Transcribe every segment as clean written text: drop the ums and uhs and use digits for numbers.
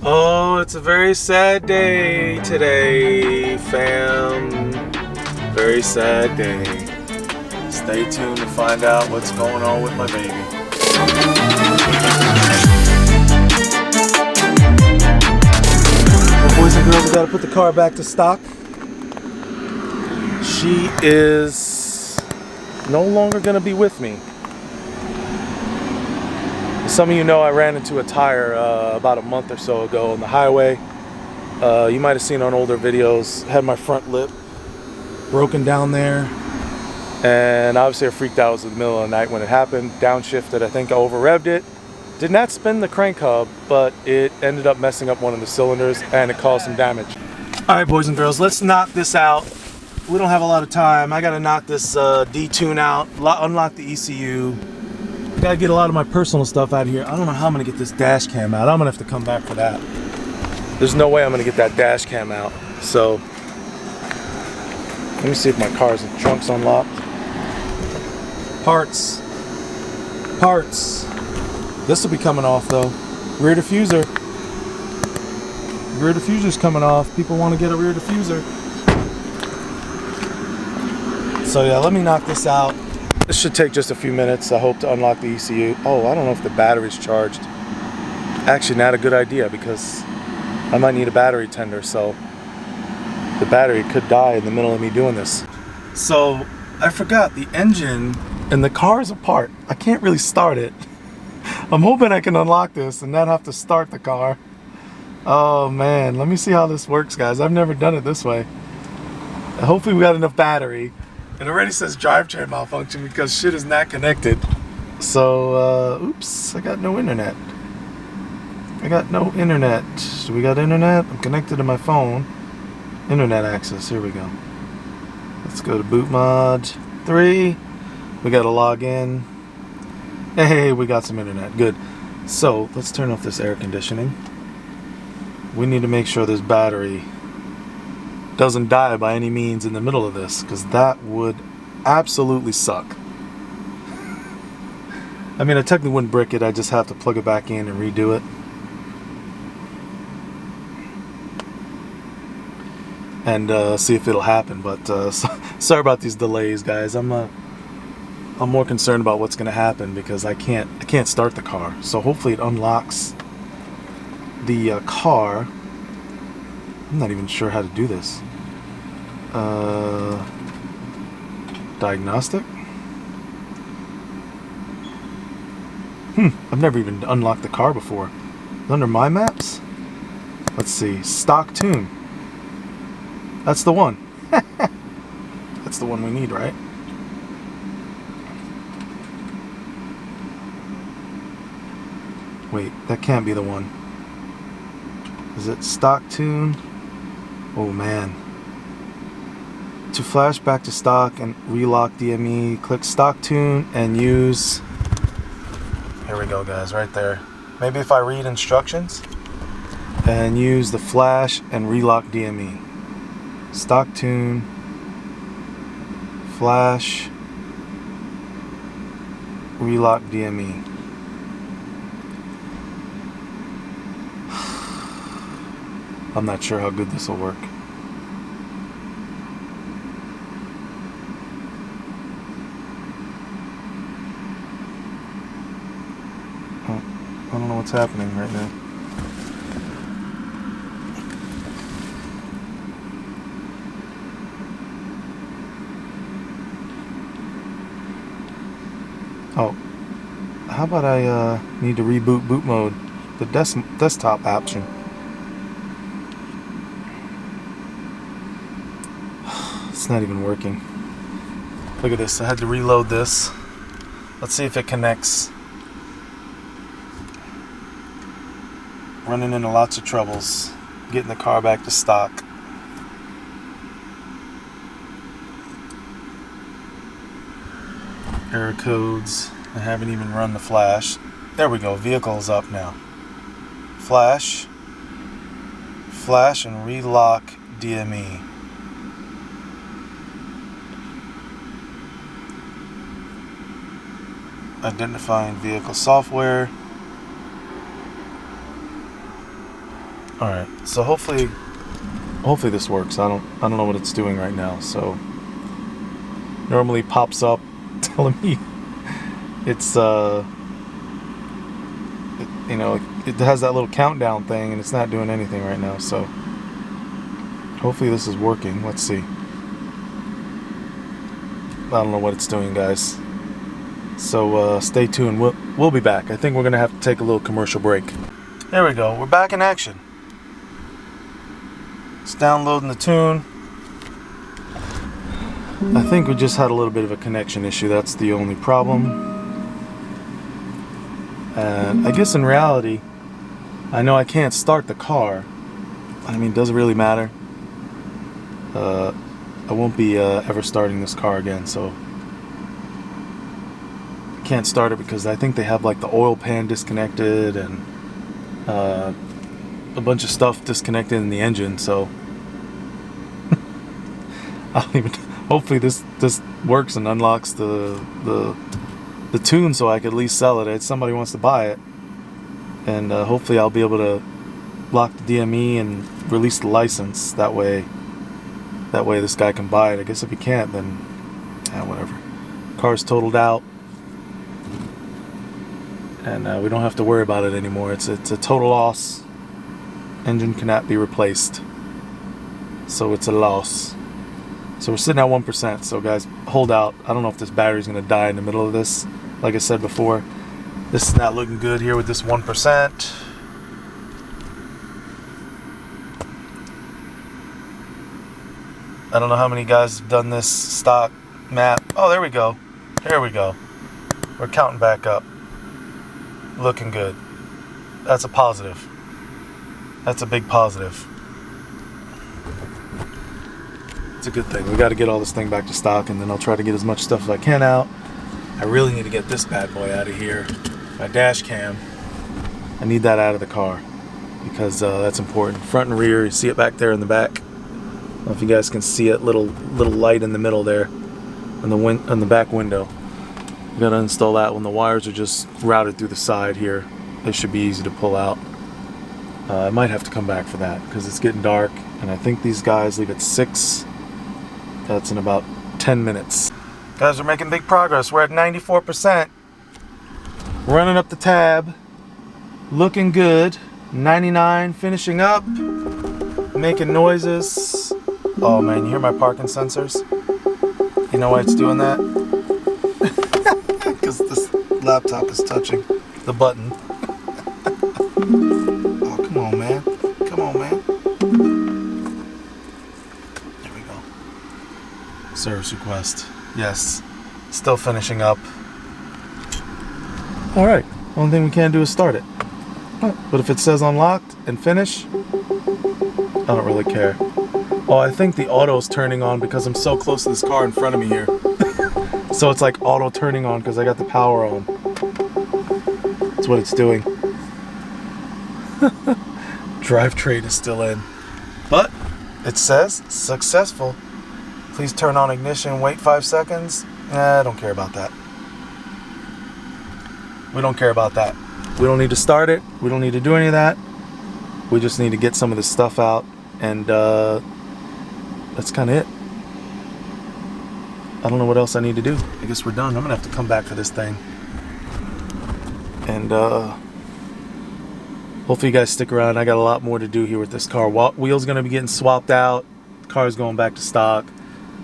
Oh, it's a very sad day today, fam. Very sad day. Stay tuned to find out what's going on with my baby. Well, boys and girls, we gotta put the car back to stock. She is no longer gonna be with me. Some of you know I ran into a tire about a month or so ago on the highway. You might have seen on older videos, had my front lip broken down there. And obviously I freaked out. It was in the middle of the night when it happened. Downshifted, I think I over-revved it. Did not spin the crank hub, but it ended up messing up one of the cylinders and it caused some damage. All right, boys and girls, let's knock this out. We don't have a lot of time. I gotta knock this detune out, unlock the ECU. Gotta get a lot of my personal stuff out of here. I don't know how I'm gonna get this dash cam out. I'm gonna have to come back for that. There's no way I'm gonna get that dash cam out. So let me see if my car's trunk's unlocked. Parts. This will be coming off though. Rear diffuser. Rear diffuser's coming off. People want to get a rear diffuser. So yeah, let me knock this out. This should take just a few minutes. I hope to unlock the ECU. Oh, I don't know if the battery's charged. Actually, not a good idea because I might need a battery tender, so the battery could die in the middle of me doing this. So I forgot the engine and the car is apart. I can't really start it. I'm hoping I can unlock this and not have to start the car. Oh man, let me see how this works, guys. I've never done it this way. Hopefully we got enough battery. It already says drivetrain malfunction because shit is not connected. So, oops, I got no internet. Do we got internet? I'm connected to my phone. Internet access, here we go. Let's go to boot mod 3. We gotta log in. Hey, we got some internet, good. So, let's turn off this air conditioning. We need to make sure this battery doesn't die by any means in the middle of this, because that would absolutely suck. I mean, I technically wouldn't brick it, I just have to plug it back in and redo it. And see if it'll happen, but sorry about these delays, guys. I'm more concerned about what's gonna happen because I can't start the car. So hopefully it unlocks the car. I'm not even sure how to do this. Diagnostic? I've never even unlocked the car before. Under my maps? Let's see. Stock tune. That's the one. That's the one we need, right? Wait, that can't be the one. Is it stock tune? Oh man. To flash back to stock and relock DME, click stock tune and use. Here we go, guys, right there. Maybe if I read instructions and use the flash and relock DME. Stock tune, flash, relock DME. I'm not sure how good this will work. I don't know what's happening right now. Oh, how about I need to reboot boot mode, the desktop option. It's not even working. Look at this, I had to reload this. Let's see if it connects. Running into lots of troubles getting the car back to stock. Error codes. I haven't even run the flash. There we go, vehicle's up now. Flash and relock DME. Identifying vehicle software. All right, so hopefully this works. I don't know what it's doing right now. So normally pops up telling me it's you know, it has that little countdown thing, and it's not doing anything right now. So hopefully this is working. Let's see. I don't know what it's doing, guys. So stay tuned. We'll be back. I think we're gonna have to take a little commercial break. There we go. We're back in action. It's downloading the tune. I think we just had a little bit of a connection issue. That's the only problem. And I guess in reality, I know I can't start the car. I mean, does it really matter? I won't be ever starting this car again, so I can't start it because I think they have like the oil pan disconnected and a bunch of stuff disconnected in the engine, so I don't even. Hopefully this works and unlocks the tune so I could at least sell it if somebody wants to buy it, and hopefully I'll be able to lock the DME and release the license. That way this guy can buy it. I guess if he can't, then whatever. Car's totaled out, and we don't have to worry about it anymore. It's a total loss. Engine cannot be replaced, so it's a loss. So we're sitting at 1%. So guys, hold out. I don't know if this battery's gonna die in the middle of this. Like I said before, this is not looking good here with this 1%. I don't know how many guys have done this stock map. Oh, there we go. Here we go. We're counting back up. Looking good. That's a positive. That's a big positive. It's a good thing. We got to get all this thing back to stock, and then I'll try to get as much stuff as I can out. I really need to get this bad boy out of here. My dash cam. I need that out of the car because that's important. Front and rear. You see it back there in the back. I don't know if you guys can see it. Little light in the middle there, on the back window. You got to install that when the wires are just routed through the side here. They should be easy to pull out. I might have to come back for that because it's getting dark, and I think these guys leave at 6. That's in about 10 minutes. Guys, we're making big progress. We're at 94%. Running up the tab. Looking good. 99, finishing up. Making noises. Oh man, you hear my parking sensors? You know why it's doing that? Because this laptop is touching the button. Oh, come on, man. Come on, man. Service request. Yes. Still finishing up. Alright. Only thing we can do is start it. But if it says unlocked and finish, I don't really care. Oh, I think the auto's turning on because I'm so close to this car in front of me here. So it's like auto turning on because I got the power on. That's what it's doing. Drivetrain is still in. But it says successful. Please turn on ignition, wait 5 seconds. I don't care about that. We don't care about that. We don't need to start it. We don't need to do any of that. We just need to get some of this stuff out, and that's kind of it. I don't know what else I need to do. I guess we're done. I'm gonna have to come back for this thing. And hopefully you guys stick around. I got a lot more to do here with this car. Wheels gonna be getting swapped out. Car's going back to stock.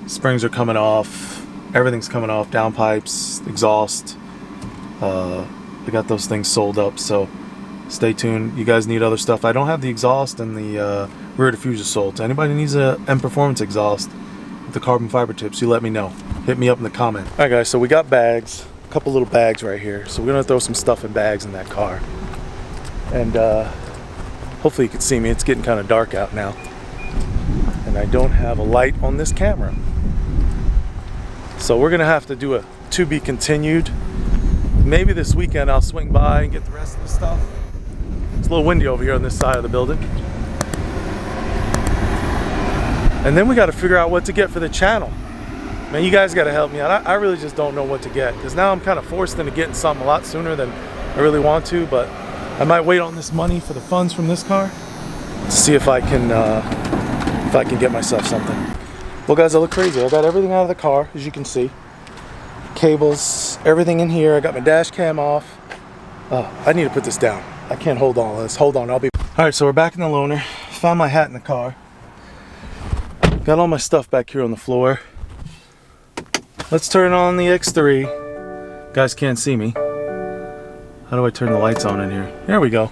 Springs are coming off. Everything's coming off. Downpipes, exhaust. I got those things sold up, so stay tuned. You guys need other stuff. I don't have the exhaust and the rear diffuser sold. So anybody needs a M Performance exhaust with the carbon fiber tips, you let me know. Hit me up in the comment. Alright guys, so we got bags. A couple little bags right here. So we're gonna throw some stuff in bags in that car. And hopefully you can see me. It's getting kind of dark out now. And I don't have a light on this camera. So we're gonna have to do a to be continued. Maybe this weekend I'll swing by and get the rest of the stuff. It's a little windy over here on this side of the building. And then we got to figure out what to get for the channel. Man, you guys got to help me out. I really just don't know what to get, because now I'm kind of forced into getting something a lot sooner than I really want to, but I might wait on this money for the funds from this car. to see if I can get myself something. Well guys, I look crazy. I got everything out of the car, as you can see. Cables, everything in here. I got my dash cam off. Oh, I need to put this down. I can't hold on to this. Hold on, I'll be... Alright, so we're back in the loaner. Found my hat in the car. Got all my stuff back here on the floor. Let's turn on the X3. Guys can't see me. How do I turn the lights on in here? There we go.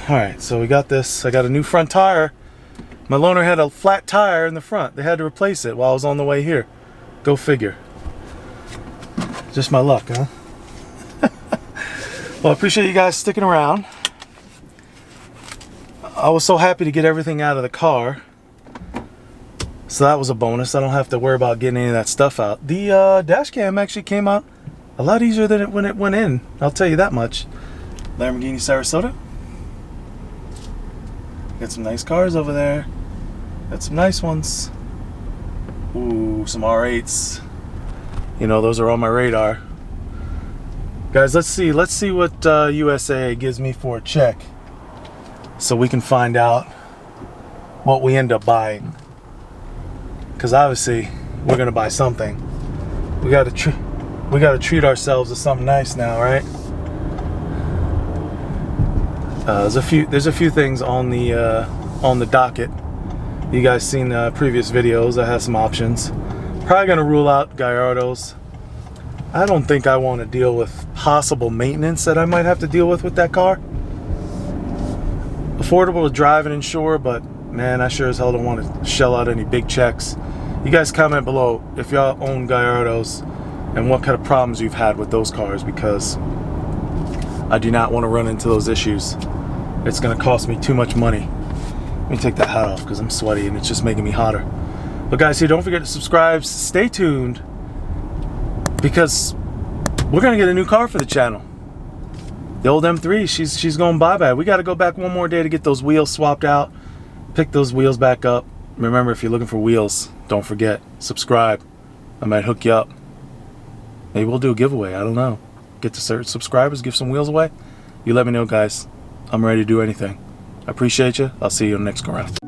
Alright, so we got this. I got a new front tire. My loaner had a flat tire in the front. They had to replace it while I was on the way here. Go figure. Just my luck, huh? Well, I appreciate you guys sticking around. I was so happy to get everything out of the car. So that was a bonus. I don't have to worry about getting any of that stuff out. The dash cam actually came out a lot easier than when it went in. I'll tell you that much. Lamborghini Sarasota. Got some nice cars over there. Got some nice ones. Ooh, some R8s. You know, those are on my radar. Guys, let's see what USA gives me for a check, so we can find out what we end up buying. Because obviously, we're gonna buy something. We gotta treat ourselves to something nice now, right? There's a few things on the docket. You guys seen the previous videos. I have some options. Probably gonna rule out Gallardos. I don't think I want to deal with possible maintenance that I might have to deal with that car. Affordable to drive and insure, but man, I sure as hell don't want to shell out any big checks. You guys comment below if y'all own Gallardos and what kind of problems you've had with those cars, because I do not want to run into those issues. It's going to cost me too much money. Let me take that hat off because I'm sweaty and it's just making me hotter. But guys, here, don't forget to subscribe. Stay tuned, because we're going to get a new car for the channel. The old M3, she's going bye-bye. We got to go back one more day to get those wheels swapped out, pick those wheels back up. Remember, if you're looking for wheels, don't forget, subscribe. I might hook you up. Maybe we'll do a giveaway. I don't know. Get to certain subscribers, give some wheels away. You let me know, guys. I'm ready to do anything. I appreciate you. I'll see you on the next go round.